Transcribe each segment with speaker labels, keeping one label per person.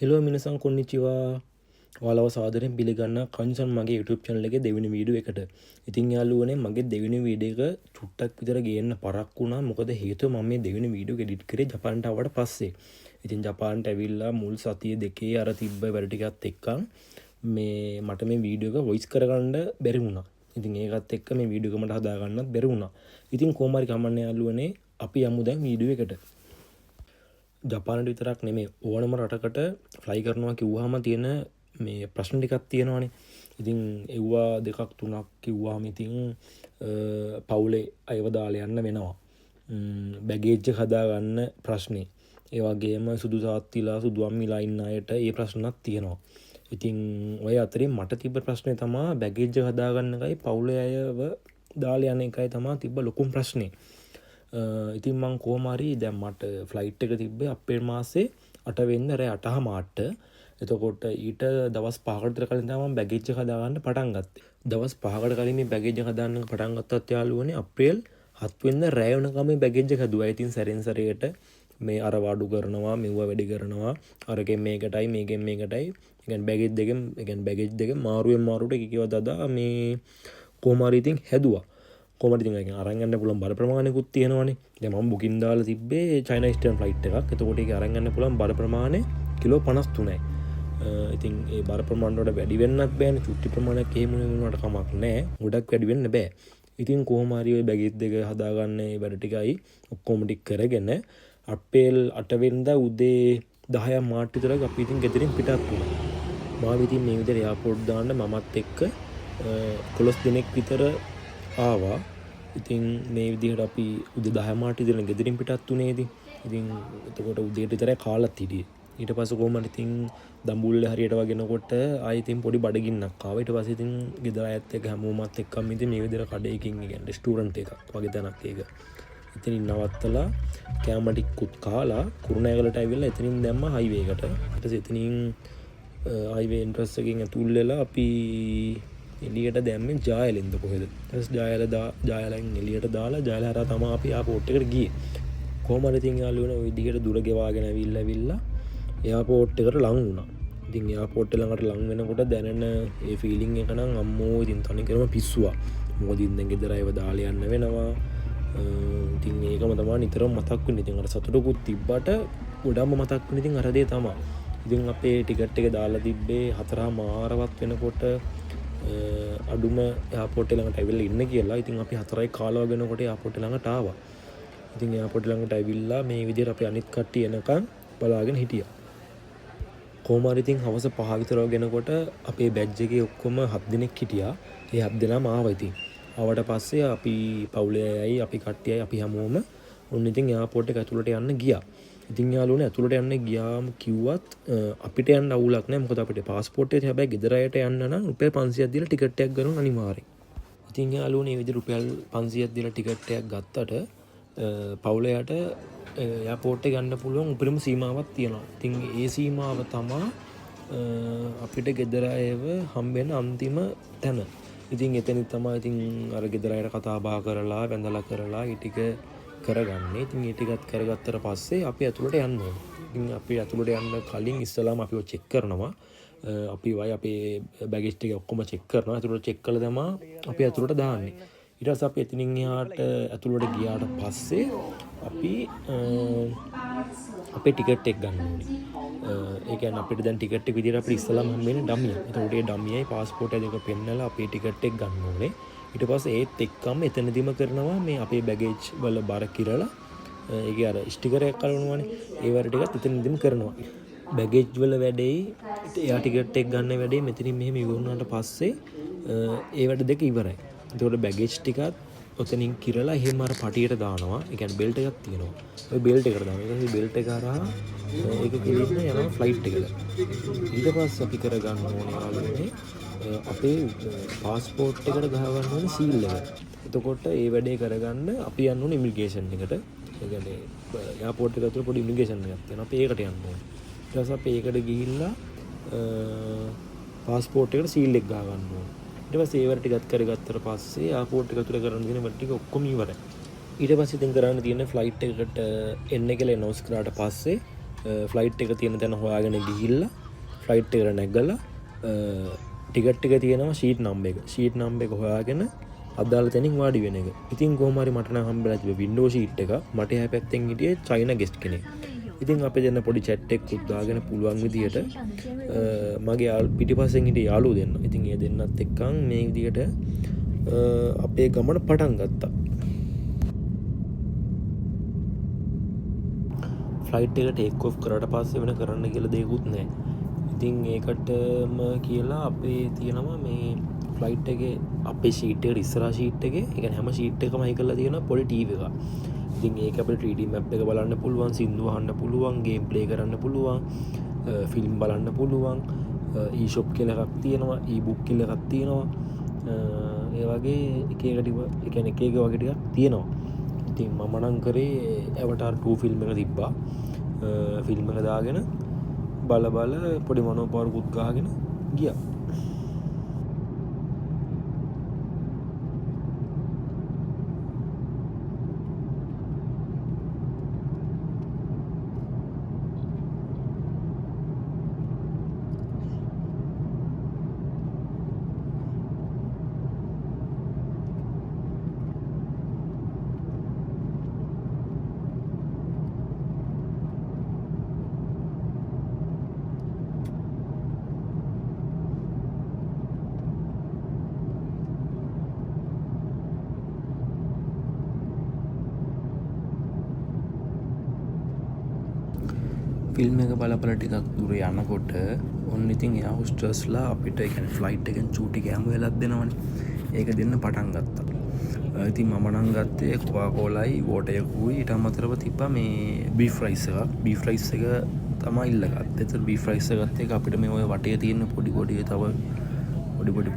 Speaker 1: Hello මිනිසන් කොන්නිචිවා ඔයාලව සාදරයෙන් පිළිගන්න කංචන් මගේ YouTube channel එකේ දෙවෙනි වීඩියෝ එකට. ඉතින් යාළුවනේ මගේ දෙවෙනි වීඩියෝ එක චුට්ටක් විතර ගේන්න පරක් වුණා. මොකද හේතුව මම මේ දෙවෙනි වීඩියෝ එක එඩිට් කරේ ජපානට ආවට පස්සේ. ඉතින් ජපානට ඇවිල්ලා මුල් සතිය දෙකේ අර තිබ්බ වැඩ ටිකත් එක්කන් මේ මට මේ වීඩියෝ එක වොයිස් කරගන්න බැරි වුණා. ඉතින් ඒකත් එක්ක මේ වීඩියෝ එක මට හදාගන්නත් බැරි වුණා. ඉතින් කොහොම හරි කමන්නේ යාළුවනේ අපි යමු දැන් වීඩියෝ එකට. ජපානට විතරක් නෙමේ ඕනම රටකට ෆ්ලයි කරනවා කිව්වහම තියෙන මේ ප්‍රශ්න ටිකක් තියෙනවානේ. ඉතින් එව්වා දෙකක් තුනක් කිව්වහම ඉතින් පවුලේ අයව දාලා යන්න වෙනවා. බැගේජ් එක හදාගන්න ප්‍රශ්නේ. ඒ වගේම සුදු තාත්තිලා සුදු අම්මිලා ඉන්න අයට ඒ ප්‍රශ්නක් තියෙනවා. ඉතින් ඔය අතරේ මට තිබ්බ ප්‍රශ්නේ තමයි බැගේජ් එක හදාගන්න එකයි පවුලේ අයව දාලා යන එකයි තමයි තිබ්බ ලොකුම ප්‍රශ්නේ. ඉතින් මං කොහොම හරි දැන් මට ෆ්ලයිට් එක තිබ්බේ අප්‍රේල් මාසේ 8 වෙනිදා රෑ 8:00 එතකොට ඊට දවස් 5කට විතර කලින් තමයි මම බැගේජ් එක හදාගන්න පටන් ගත්තේ. දවස් 5කට කලින් මේ බැගේජ් එක හදාන්න පටන් ගත්තත් යාළුවනේ අප්‍රේල් 7 වෙනිදා රෑ වෙනකම් මේ බැගේජ් එක හදුවා. ඉතින් සැරෙන් සැරේට මේ අර වඩු කරනවා මෙව්ව වැඩි කරනවා අරකින් මේකටයි මේකෙන් මේකටයි يعني බැගේජ් දෙකෙන් මාරුවෙන් මාරුවට කිව්ව දදා මේ කොහොම හරි ඉතින් හැදුවා. කොහමද ඉතින් ඒක අරන් යන්න පුළුවන් බර ප්‍රමාණයකුත් තියෙනවනේ. දැන් මම බුකින් දාලා තිබ්බේ චයිනා ඉස්ටර්න් ෆ්ලයිට් එකක්. එතකොට ඒක අරන් යන්න පුළුවන් බර ප්‍රමාණය කිලෝ 53යි. ඉතින් ඒ බර ප්‍රමාණය වලට වැඩි වෙන්නත් බෑනේ. චුට්ටි ප්‍රමාණයක් එහෙම වුණාට කමක් නැහැ. ගොඩක් වැඩි වෙන්න බෑ. ඉතින් කොහොම හරි ওই බැගේජ් දෙක හදාගන්න ඒ වැඩ ටිකයි ඔක්කොම ටික කරගෙන අප්‍රේල් 8 වෙනිදා උදේ 10 මාට විතර අපි ඉතින් ගෙදරින් පිටත් වුණා. මාව ඉතින් මේ විදිහට එයාපෝට් දාන්න මමත් එක්ක 11 දිනක් විතර ආවා. ඉතින් මේ විදිහට අපි උදේ 10 මාට ඉඳන් ගෙදරින් පිටත් උනේ ඉතින්. ඉතින් එතකොට උදේට විතරයි කාලත් හිටියේ. ඊට පස්සේ කොහොමද ඉතින් දඹුල්ලේ හරියට වගෙනකොට ආයෙ ඉතින් පොඩි බඩගින්නක් ආවා. ඊට පස්සේ ඉතින් ගෙදර අයත් එක්ක හැමෝමත් එක්කම ඉතින් මේ විදිහට කඩේකින් කියන්නේ රෙස්ටුරන්ට් එකක් වගේ තැනක් ඒක. ඉතින් නවත්තලා කෑම ටිකකුත් කාලා කුරුණෑගලට ඇවිල්ලා එතනින් දැම්ම හයිවේ එකට. ඊට පස්සේ එතනින් හයිවේ එන්ට්‍රස් එකකින් ඇතුල් වෙලා අපි එලියට දැම්මේ ජායලෙන්ද කොහෙද. ඊට ජායලෙන් එලියට දාලා ජායල හරහා තමයි අපි එයාපෝට් එකට ගියේ. කොහොම හරි ඉතින් යාළුවනේ ওই දිගට දුර ගෙවාගෙන ඇවිල්ලා එයාපෝට් එකට ලං වුණා. ඉතින් එයාපෝට් එක ළඟට ලං වෙනකොට දැනෙන ඒ ෆීලිං එක නම් අම්මෝ ඉතින් තනිකරම පිස්සුවා. මොකද ඉතින් ගෙදර අයව දාලා යන්න වෙනවා. ඉතින් ඒකම තමයි නිතරම මතක් වෙන්නේ. ඉතින් අර සතුටකුත් තිබ්බට ගොඩක්ම මතක් වෙන්නේ ඉතින් අර දේ තමයි. ඉතින් අපේ ටිකට් එක දාලා තිබ්බේ 4:00 වෙනකොට අඩුම එයාපෝට් ළඟට ඇවිල්ලා ඉන්න කියලා. ඉතින් අපි 4:00 වෙනකොට එයාපෝට් ළඟට ආවා. ඉතින් එයාපෝට් ළඟට ඇවිල්ලා මේ විදිහට අපි අනිත් කට්ටිය එනකන් බලාගෙන හිටියා. කොහොම හරි ඉතින් හවස 5 විතර වෙනකොට අපේ බැජ් එකේ ඔක්කොම 7 දෙනෙක් හිටියා. ඒ 7 දෙනාම ආවා ඉතින්. ආවට පස්සේ අපි පවුලේ අයයි අපි කට්ටියයි අපි හැමෝම ඔන්න ඉතින් එයාපෝට් එක ඇතුළට යන්න ගියා. ඉතින් යාළුවනේ ඇතුළට යන්න ගියාම කිව්වත් අපිට යන්න අවුලක් නැහැ. මොකද අපිට පාස්පෝර්ට් එකේ හැබැයි ගෙදර අයට යන්න නම් රුපියල් 500ක් දීලා ටිකට් එකක් ගන්න අනිවාර්යයි. ඉතින් යාළුවනේ මේ විදිහට රුපියල් 500ක් දීලා ටිකට් එකක් ගත්තට පවුලයට එයාපෝට් එක යන්න පුළුවන් උපරිම සීමාවක් තියෙනවා. ඉතින් ඒ සීමාව තමයි අපිට ගෙදර අයව හම්බෙන අන්තිම තැන. ඉතින් එතනින් තමයි ඉතින් අර ගෙදර අයට කතා බහ කරලා වැඳලා කරලා ඒ ටික කරගන්නේ. ඉතින් ඒ ටිකත් කරගත්තට පස්සේ අපි ඇතුළට යන්න ඕනේ. ඉතින් අපි ඇතුළට යන්න කලින් ඉස්සලාම අපිව චෙක් කරනවා. අපි වයි අපේ බැගේජ් ටික ඔක්කොම චෙක් කරනවා. ඇතුළට චෙක් කළා තමයි අපි ඇතුළට දාන්නේ. ඊට පස්සේ අපි එතනින් එහාට ඇතුළට ගියාට පස්සේ අපි අපේ ටිකට් එක ගන්න ඕනේ. ඒ කියන්නේ අපිට දැන් ටිකට් එක විදිහට අපිට ඉස්සලාම හම්බෙන්නේ ඩමිය. එතකොට ඒ ඩමියයි පාස්පෝර්ට් එක දෙක පෙන්නලා අපේ ටිකට් එක ගන්න ඕනේ. ඊට පස්සේ ඒත් එක්කම එතනදිම කරනවා මේ අපේ බැගේජ් වල බර කිරලා ඒකේ අර ස්ටිකර් එකක් කරනවානේ. ඒ වර ටිකත් එතනදිම කරනවා. බැගේජ් වල වැඩේයි එයා ටිකට් එක ගන්න වැඩේ මෙතනින් මෙහෙම ඉවරුනාට පස්සේ ඒ වැඩ දෙක ඉවරයි. එතකොට බැගේජ් ටිකත් ඔතනින් කිරලා එහෙම අර පටියට දානවා. ඒ කියන්නේ බෙල්ට් එකක් තියෙනවා. ඔය බෙල්ට් එකට දානවා. ඊට පස්සේ බෙල්ට් එක හරහා ඒක කෙලින්න යනවා ෆ්ලයිට් එකට. ඊට පස්සේ අපි කරගන්න ඕනේ යාළුවනේ අපේ පාස්පෝර්ට් එකට ගහගන්න ඕනේ සීල් එක. එතකොට ඒ වැඩේ කරගන්න අපි යන්න ඕනේ ඉමිග්‍රේෂන් එකට. ඒ කියන්නේ එයාපෝට් එක ඇතුළේ පොඩි ඉමිග්‍රේෂන් එකක් තියෙනවා. අපි ඒකට යන්න ඕනේ. ඊට පස්සේ අපි ඒකට ගිහිල්ලා පාස්පෝර්ට් එකට සීල් එක ගහගන්න ඕනේ. ඊට පස්සේ ඒ වැඩ ටිකත් කරගත්තට පස්සේ එයාපෝට් එක ඇතුළේ කරන්න තියෙන වැඩ ටික ඔක්කොම ඉවරයි. ඊට පස්සේ ඉතින් කරන්න තියෙන ෆ්ලයිට් එකකට එන්න කියලා අනවුන්ස් කරාට පස්සේ ෆ්ලයිට් එක තියෙන තැන හොයාගෙන ගිහිල්ලා ෆ්ලයිට් එකට නැග්ගලා ටිකට් එක තියෙනවා ෂීට් නම්බර් එක. ෂීට් නම්බර් එක හොයාගෙන අදාළ තැනින් වාඩි වෙන එක. ඉතින් කොහොම හරි මට නම් හම්බෙලා තිබ්බ වින්ඩෝ ෂීට් එක. මට එහා පැත්තෙන් හිටියේ චයිනා ගෙස්ට් කෙනෙක්. ඉතින් අපි දෙන්න පොඩි චැට් එකක් දාගෙන පුළුවන් විදියට මගේ පිටිපස්සෙන් හිටිය යාළුවෝ දෙන්න. ඉතින් ඒ දෙන්නත් එක්කන් මේ විදියට අපේ ගමන පටන් ගත්තා. ෆ්ලයිට් එක ටේක් ඔෆ් කරාට පස්සේ වෙන කරන්න කියලා දෙයක්වත් නැහැ. ඉතින් ඒකටම කියලා අපේ තියෙනවා මේ ෆ්ලයිට් එකේ අපේ ෂීට් එකට ඉස්සරහා ෂීට් එකේ ඒ කියන්නේ හැම ෂීට් එකකම අයි කරලා තියෙනවා පොඩි ටීවී එකක්. ඉතින් ඒක අපිට 3D මැප් එක බලන්න පුළුවන්, සින්දු අහන්න පුළුවන්, ගේම් ප්ලේ කරන්න පුළුවන්, ෆිල්ම් බලන්න පුළුවන්, e-shop කියලා එකක් තියෙනවා, e-book කියලා එකක් තියෙනවා. ඒ වගේ එක එක ටික ඒ කියන්නේ එක එක වගේ ටිකක් තියෙනවා. ඉතින් මම නම් කරේ Avatar 2 ෆිල්ම් එක තිබ්බා. ෆිල්ම් එක දාගෙන බල පොඩි මොනෝපවර්කුත් ගහගෙන ගියා. ෆිල්ම් එක බලපල ටිකක් දුර යනකොට ඔන්න ඉතින් එයා හොස්ටර්ස්ලා අපිට ඒ කියන්නේ ෆ්ලයිට් එකෙන් චූටි කෑම වෙලක් දෙනවනේ. ඒක දෙන්න පටන් ගත්තා. ඉතින් මම නම් ගත්තේ කොකාකෝලයි වෝටර් එකකුයි ඊට අමතරව තිබ්බා මේ බීෆ් රයිස් එකක්. බීෆ් රයිස් එක තමයි ඉල්ලගත්තේ. ඒතර බීෆ් රයිස් එකත් එක අපිට මේ ඔය වටේ තියෙන පොඩි තව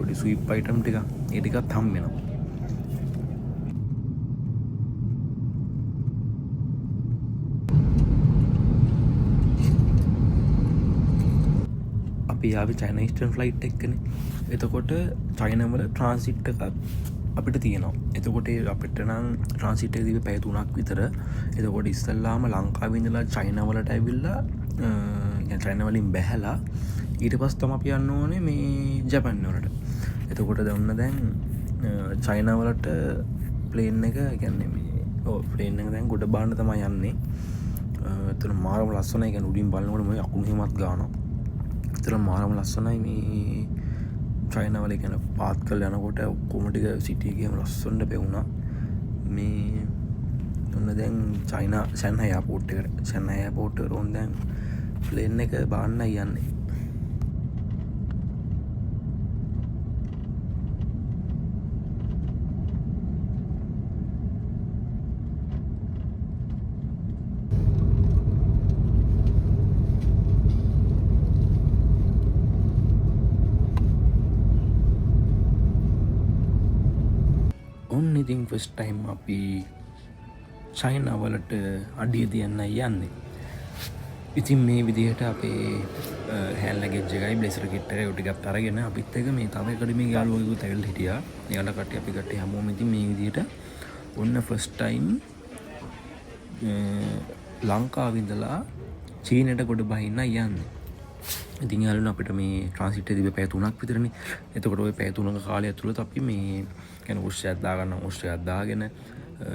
Speaker 1: පොඩි ස්වීප් අයිටම් ටික ඒ ටිකත් හම් වෙනවා. යාවේ චයිනා ඊස්ටර්න් ෆ්ලයිට් එකනේ. එතකොට චයිනා වල ට්‍රාන්සිට් එකක් අපිට තියෙනවා. එතකොට අපිට නම් ට්‍රාන්සිට් එක දීපේ පැය 3ක් විතර. එතකොට ඉස්සල්ලාම ලංකාවේ ඉඳලා චයිනා වලට ඇවිල්ලා චයිනා වලින් බැහැලා ඊට පස්සේ තමයි අපි යන්න ඕනේ මේ ජපාන් වලට. එතකොට දැන් චයිනා වලට ප්ලේන් එක කියන්නේ මේ ප්ලේන් එක දැන් ගොඩ බාන්න තමයි යන්නේ. එතන මාරම ලස්සනයි. කියන්නේ උඩින් බලනකොට මේ අකුණු හිමත් ගන්නවා. තර මාරම ලස්සනයි මේ චයිනාවල කියන පාත් කල් යනකොට ඔක්කොම ටික සිටියගේම ලස්සනට පෙවුණා. මේ ඔන්න දැන් චයිනා ෂැන්හයි එයාපෝට් එකට ෂැන්හයි එයාපෝට් එකට ඕන් දැන් ප්ලේන් එක බාන්නයි යන්නේ. ඔන්න ඉතින් ෆස්ට් ටයිම් අපි චයිනා වලට අඩිය තියන්නයි යන්නේ. ඉතින් මේ විදිහට අපේ හෑන්ඩ් ලගේජ් එකයි බ්ලෙසර් කිට් එකයි ඔය ටිකත් අරගෙන අපිත් එක්ක මේ තව එකඩමී යාළුවෙකුත් ඇවිල්ලා හිටියා. එයාලා කට්ටිය අපි කට්ටිය හැමෝම ඉතින් මේ විදිහට ඔන්න ෆස්ට් ටයිම් ලංකාවේ ඉඳලා චීනයට ගොඩ බහින්නයි යන්නේ. ඉතින් යාළුවනේ අපිට මේ ට්‍රාන්සිට් එකේ තිබ්බ පැය 3ක් විතරනේ. එතකොට ওই පැය 3ක කාලය ඇතුළත අපි මේ කියන්නේ ඔස්ට්‍රේලියාවක් දාගන්න ඔස්ට්‍රේලියාවක් දාගෙන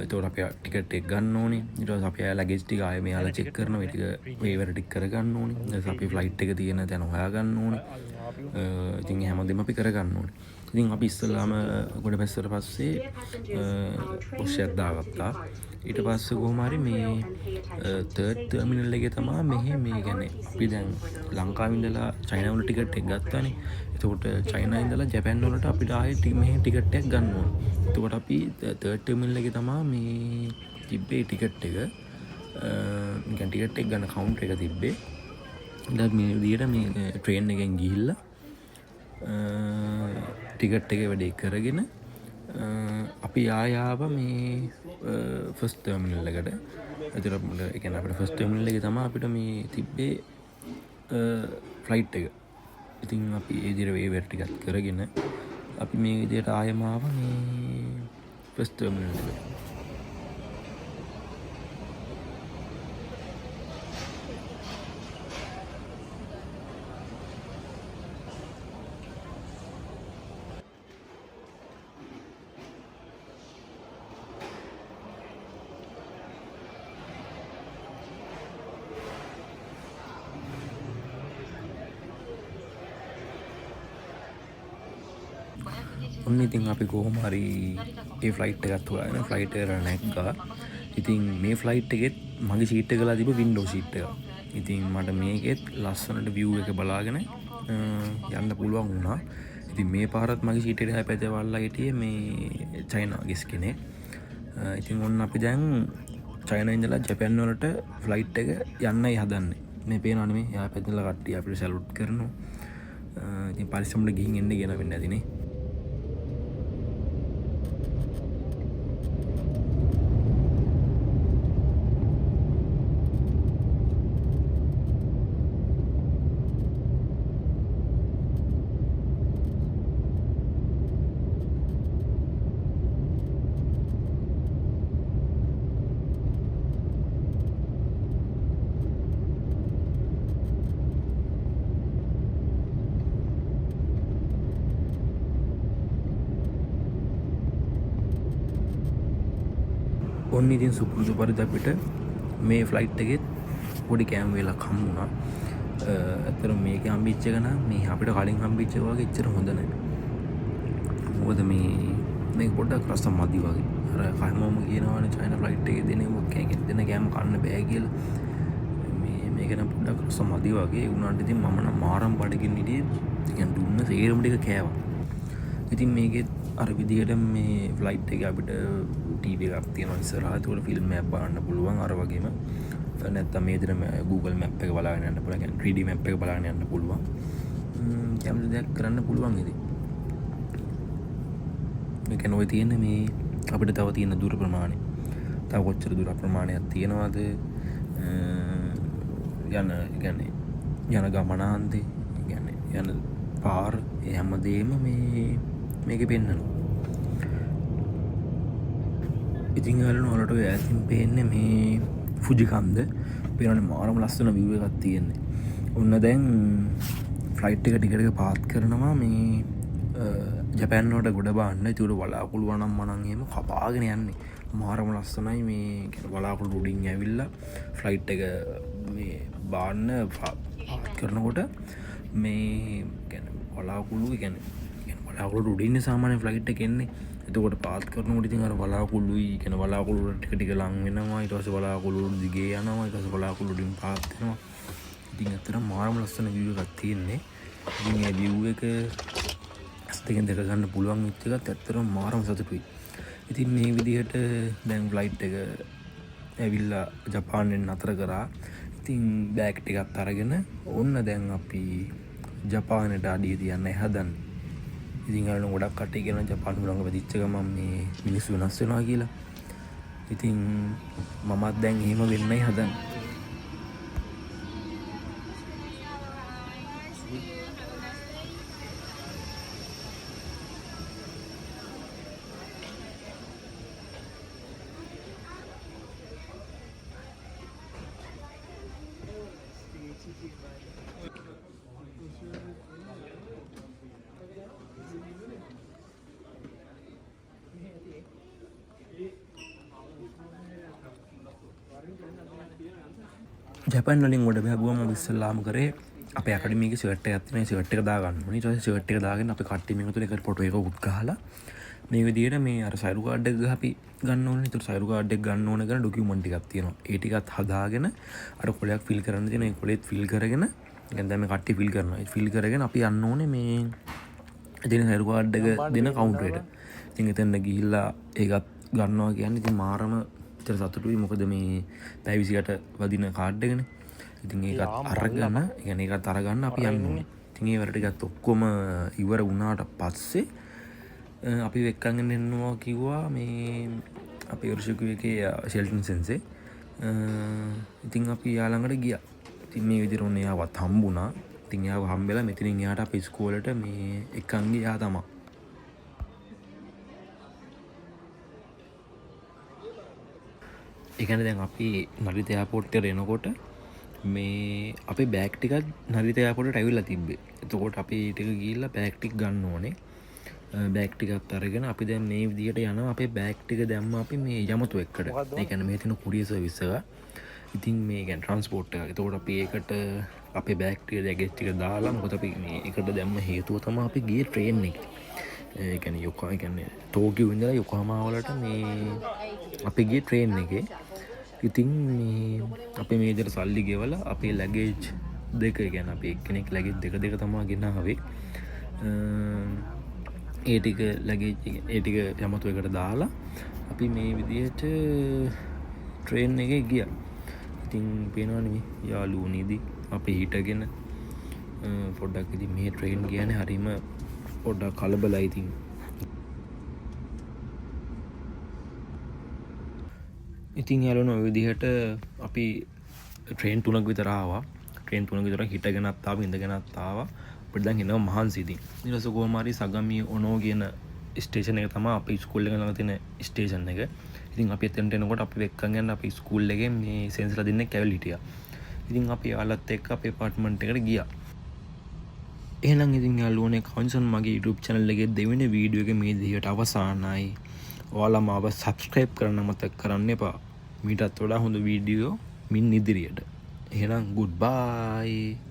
Speaker 1: එතකොට අපි ටිකට් එක ගන්න ඕනේ. ඊට පස්සේ අපි ලගේජ් ටික ආයෙ මෙයාලා චෙක් කරනවා. ඒ ටික වේවර ටික කරගන්න ඕනේ. ඊට පස්සේ අපි ෆ්ලයිට් එක තියෙන තැන හොයාගන්න ඕනේ. ඉතින් හැමදේම අපි කරගන්න ඕනේ. ඉතින් අපි ඉස්සෙල්ලාම ගොඩ බැස්සට පස්සේ ඔස්ට්‍රේලියාවක් දාගත්තා. ඊට පස්සේ කොහොම හරි මේ තර්ඩ් ටර්මිනල් එකේ තමයි මෙහෙ මේ කියන්නේ අපි දැන් ලංකාවේ ඉඳලා චයිනා වල ටිකට් එක ගත්තානේ. එතකොට චයිනා ඉඳලා ජපාන් වලට අපිට ආයෙ මෙහෙ ටිකට් එකක් ගන්න ඕන. එතකොට අපි තර්ඩ් ටර්මිනල් එකේ තමයි මේ තිබ්බේ ටිකට් එක. නිකන් ටිකට් එක ගන්න කවුන්ටර් එක තිබ්බේ. දැන් මේ විදියට මේ ට්‍රේන් එකෙන් ගිහිල්ලා ටිකට් එකේ වැඩේ කරගෙන අපි ආයාව මේ ෆස්ට් ටර්මිනල් එකට. එතකොට ඒ කියන්නේ අපිට ෆස්ට් ටර්මිනල් එකේ තමයි අපිට මේ තිබ්බේ ෆ්ලයිට් එක. ඉතින් අපි ඒ විදිහට වේවර් ටිකක් කරගෙන අපි මේ විදිහට ආයෙම ආවා මේ ෆස්ට් ටර්මිනල් එකට. ඔන්න ඉතින් අපි කොහොම හරි ඒ ෆ්ලයිට් එකත් හොයාගෙන ෆ්ලයිට් එකට නැග්ගා. ඉතින් මේ ෆ්ලයිට් එකෙත් මගේ සීට් එක ගලා තිබ්බ වින්ඩෝ සීට් එක. ඉතින් මට මේකෙත් ලස්සනට view එක බලාගෙන යන්න පුළුවන් වුණා. ඉතින් මේ පාරත් මගේ සීට් එකට හැපැත්තේ වල්ලා හිටියේ මේ චයිනා ගෙස් කෙනෙක්. ඉතින් ඔන්න අපි දැන් චයිනා ඉඳලා ජපාන් වලට ෆ්ලයිට් එක යන්නයි හදන්නේ. මේ පේනවනේ මේ යා පැත්තේ කට්ටිය අපිට සැලුට් කරනවා. ඉතින් පරිස්සමට ගිහින් එන්න කියන වෙන්නේ නැතිනේ. ඔන්න ඉතින් සුපුරුදු පරිදි අපිට මේ ෆ්ලයිට් එකෙත් පොඩි කෑම වේලක් හම්බ වුණා. ඇත්තටම මේක හම්බෙච්ච එක නම් මේ අපිට කලින් හම්බෙච්ච එක වගේ එච්චර හොඳ නැහැ. මොකද මේක පොඩ්ඩක් රස මදි වගේ. අර කයමම කියනවානේ චයිනා ෆ්ලයිට් එකේ දෙන කෑම කන්න බෑ කියලා. මේක නම් පොඩ්ඩක් රස මදි වගේ. ඒ වුණාට ඉතින් මම නම් මාරම් බඩගින්න හිටියේ. يعني දුන්න සේරම ටික කෑවා. ඉතින් මේකෙත් අර විදිහට මේ ෆ්ලයිට් එකේ අපිට ටීවී එකක් තියෙනවා ඉස්සරහා. ඒකට ෆිල්ම් එකක් බලන්න පුළුවන් අර වගේම. නැත්නම් මේ විදිහට Google Map එක බලාගෙන යන්න පුළුවන්. يعني 3D map එක බලාගෙන යන්න පුළුවන්. කැමති දෙයක් කරන්න පුළුවන් ඉතින්. මේ කියන්නේ ඔය තියෙන මේ අපිට තව තියෙන දුර ප්‍රමාණය. තව කොච්චර දුර ප්‍රමාණයක් තියෙනවද? යන ගමනාන්තේ යන පාර හැමදේම මේක පෙන්වනවා. ඉතින් ඔයාලට ඔය ඈතින් පේන්නේ මේ ෆුජි කන්ද. පේනවනේ මාරම ලස්සන view එකක් තියෙන්නේ. ඔන්න දැන් ෆ්ලයිට් එක ටිකට් එක පාත් කරනවා මේ ජපාන් වලට ගොඩ බාන්න. ඒකට වලාකුළු වනම් මනම් එහෙම කපාගෙන යන්නේ. මාරම ලස්සනයි මේ වලාකුළු උඩින් ඇවිල්ලා ෆ්ලයිට් එක මේ බාන්න පාත් කරනකොට මේ වලාකුළු වලාකුළු උඩින් සාමාන්‍ය ෆ්ලයිට් එක එන්නේ. එතකොට පාත් කරනකොට ඉතින් අර වලාකුළුයි වලාකුළු ටික ටික ලං වෙනවා. ඊට පස්සේ වලාකුළු දිගේ යනවා. ඊට පස්සේ වලාකුළු උඩින් පාත් වෙනවා. ඉතින් ඇත්තටම මාරම ලස්සන view එකක් තියෙන්නේ. ඉතින් මේ view එක දෙකෙන් දෙක ගන්න පුළුවන් වෙච්ච එකත් ඇත්තටම මාරම සතුටුයි. ඉතින් මේ විදිහට දැන් ෆ්ලයිට් එක ඇවිල්ලා ජපානයෙන් නතර කරා. ඉතින් බෑග් ටිකත් අරගෙන ඔන්න දැන් අපි ජපානයට අඩිය තියන්න හදන්නේ. ඉතින් අර ගොඩක් කට්ටිය කියන ජපාන ළඟ වෙදිච්ච ගමන් මේ මිනිස්සු වෙනස් වෙනවා කියලා. ඉතින් මමත් දැන් එහෙම වෙන්නයි හදන්නේ. ජපාන් වලින් ගොඩ බැලුවම ඉස්සෙල්ලාම කරේ අපේ අකඩමියේ ෂර්ට් එකක් තියෙනවා. ඒ ෂර්ට් එක දාගන්න ඕනේ. ඊට පස්සේ ෂර්ට් එක දාගෙන අපි කට්ටිය මේකට එකට ෆොටෝ එක උත් ගහලා මේ විදිහට මේ අර සයිරු කාඩ් එක අපි ගන්න ඕනේ. ඒතර සයිරු කාඩ් එක ගන්න ඕන කරන ඩොකියුමන්ට් ටිකක් තියෙනවා. ඒ ටිකත් හදාගෙන අර කොලයක් ෆිල් කරන්න තියෙන. ඒ කොලෙත් ෆිල් කරගෙන දැන් මේ කට්ටිය ෆිල් කරනවා. ඒ ෆිල් කරගෙන අපි යන්න ඕනේ මේ දෙන සයිරු කාඩ් එක දෙන කවුන්ටරේට. ඉතින් එතන ගිහිල්ලා ඒකත් ගන්නවා කියන්නේ ඉතින් මාරම සතුටුයි. මොකද මේ පැය 28 වදින කාඩ් එකනේ. ඉතින් ඒකත් අරගෙන ඒකත් අරගන්න අපි යන්න ඕනේ. ඉතින් ඒ වල ටිකත් ඔක්කොම ඉවර වුණාට පස්සේ අපි වෙක්කගෙන එන්නවා කිව්වා මේ අපේ වර්ෂිකු එකේ ෂෙල්ටන් සෙන්සේ. ඉතින් අපි යා ළඟට ගියා. ඉතින් මේ විදිහට ඔන්න එයාවත් හම්බුණා. ඉතින් එයාව හම්බෙලා මෙතනින් එයාට අපි ඉස්කෝලේට මේ එක්කන් ගියා තමයි. ඒකන දැන් අපි නරිත එයාපෝට් එකට එනකොට මේ අපේ බෑග් ටිකත් නරිත එයාපෝට්ට ඇවිල්ලා තිබ්බේ. එතකොට අපි ටික ගිහිල්ලා බෑග් ටික ගන්න ඕනේ. බෑග් ටිකත් අරගෙන අපි දැන් මේ විදිහට යනවා. අපේ බෑග් ටික දැම්මා අපි මේ යමතු එක්කට. ඒ කියන්නේ මේ තියෙන කුරියර් සර්විස් එක. ඉතින් මේ කියන්නේ ට්‍රාන්ස්පෝර්ට් එක. එතකොට අපි ඒකට අපේ බෑග් ටික ලැගේජ් ටික දාලා මොකද අපි මේ එකට දැම්ම හේතුව තමයි අපි ගියේ ට්‍රේන් එකේ. ඒ කියන්නේ යොකෝ කියන්නේ ටෝකියෝ ඉඳලා යොකෝහාමා වලට මේ අපි ගියේ ට්‍රේන් එකේ. ඉතින් මේ අපි මේ විදිහට සල්ලි ගෙවලා අපේ ලැගේජ් දෙක කියන්නේ අපි එක්කෙනෙක් ලැගේජ් දෙක තමයි ගෙනාවේ. ඒ ටික ලැගේජ් ඒ ටික යමතු එකට දාලා අපි මේ විදිහට ට්‍රේන් එකේ ගියා. ඉතින් පේනවනේ මේ යාළුවෝ නේදී අපි හිටගෙන පොඩ්ඩක් ඉතින් මේ ට්‍රේන් කියන්නේ හරීම පොඩ්ඩක් කලබලයි ඉතින්. ඉතින් යාළුවෝ ඔය විදිහට අපි ට්‍රේන් 3ක් විතර ආවා. ට්‍රේන් 3ක විතර හිටගෙනත් ආවා ඉඳගෙනත් ආවා. අපිට දැන් එනවා මහන්සි ඉතින්. ඊට පස්සේ කොහොම හරි සගමි ඔනෝ කියන ස්ටේෂන් එක තමයි අපේ ස්කූල් එක ළඟ තියෙන ස්ටේෂන් එක. ඉතින් අපි එතනට එනකොට අපි වෙක්කන් යන අපේ ස්කූල් එකේ මේ සෙන්ස්ලා දෙන්නෙක් ඇවිල්ලා හිටියා. ඉතින් අපි යාළුවත් එක්ක අපේ අප්පාර්ට්මන්ට් එකට ගියා. එහෙනම් ඉතින් යාළුවනේ කවුන්සන් මගේ YouTube channel එකේ දෙවෙනි වීඩියෝ එක මේ විදිහට අවසానයි. ඔයාලා මාව subscribe කරන්න මතක කරන්න එපා. මීටත් වඩා හොඳ වීඩියෝ මින් ඉදිරියට. එහෙනම් goodbye.